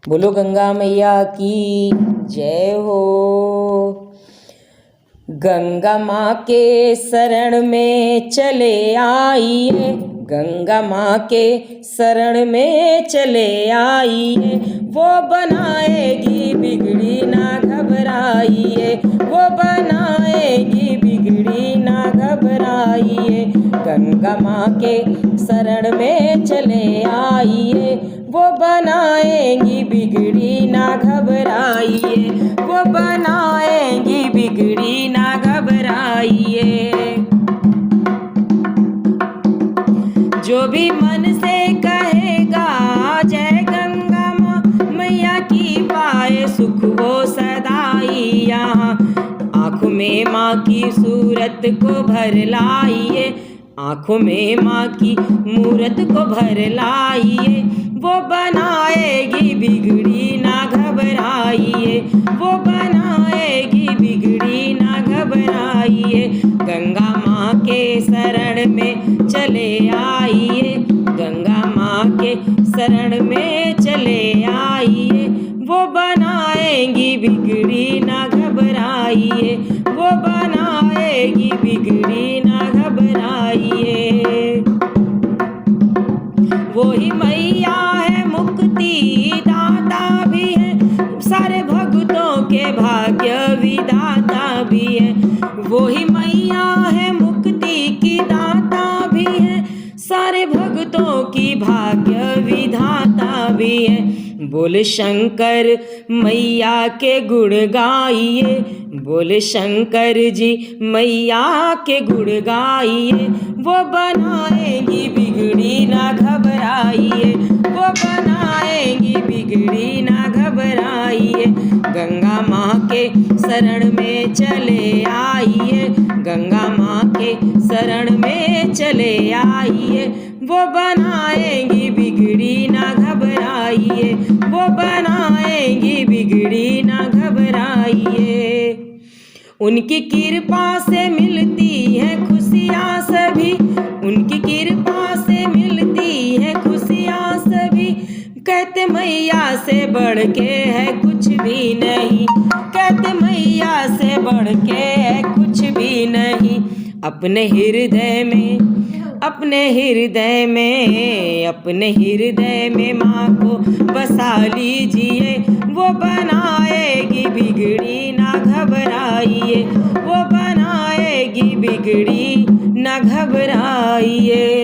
बोलो गंगा मैया की जय हो। गंगा माँ के शरण में चले आइए, गंगा माँ के शरण में चले आइए, वो बनाएगी बिगड़ी ना घबराइए, वो बनाएगी बिगड़ी ना घबराइए। गंगा माँ के शरण में चले आइए, वो बनाएंगी बिगड़ी ना घबराइए, वो बनाएंगी बिगड़ी ना घबराइए। जो भी मन से कहेगा जय गंगा माँ मैया की, पाए सुख वो सदाई यहाँ। आँखों में माँ की सूरत को भर लाइए, आँखों में माँ की मूरत को भर लाइए, वो बनाएगी बिगड़ी ना घबराइए, वो बनाएगी बिगड़ी ना घबराइए। गंगा माँ के शरण में चले आइए, गंगा माँ के शरण में चले आइए, वो बनाएगी बिगड़ी ना घबराइए, वो बनाएगी बिगड़ी ना घबराइए। वही मैया है मुक्ति दाता भी है, सारे भक्तों के भाग्य विधाता भी है। वही मैया है मुक्ति की दाता भी है, सारे भक्तों की भाग्य विधाता भी है। बोल शंकर मैया के गुण गाइए, बोल शंकर जी मैया के गुण गाइए, वो बनाएगी बिगड़ी ना घबराइए, वो बनाएगी बिगड़ी ना घबराइए। गंगा माँ के शरण में चले आइए, गंगा माँ के शरण में चले आइए, वो बनाएगी बिगड़ी ना घबराइए, वो बनाएगी बिगड़ी ना घबराइए। उनकी कृपा से मिलती है खुशियाँ सभी, उनकी कृपा से मिलती है खुशियाँ सभी। कहते मैया से बढ़ के है कुछ भी नहीं, कहते मैया से बढ़ के है कुछ भी नहीं। अपने हृदय में, अपने हृदय में, अपने हृदय में माँ को बसा लीजिए, वो बनाएगी बिगड़ी ना घबराइए, वो बनाएगी बिगड़ी ना घबराइए।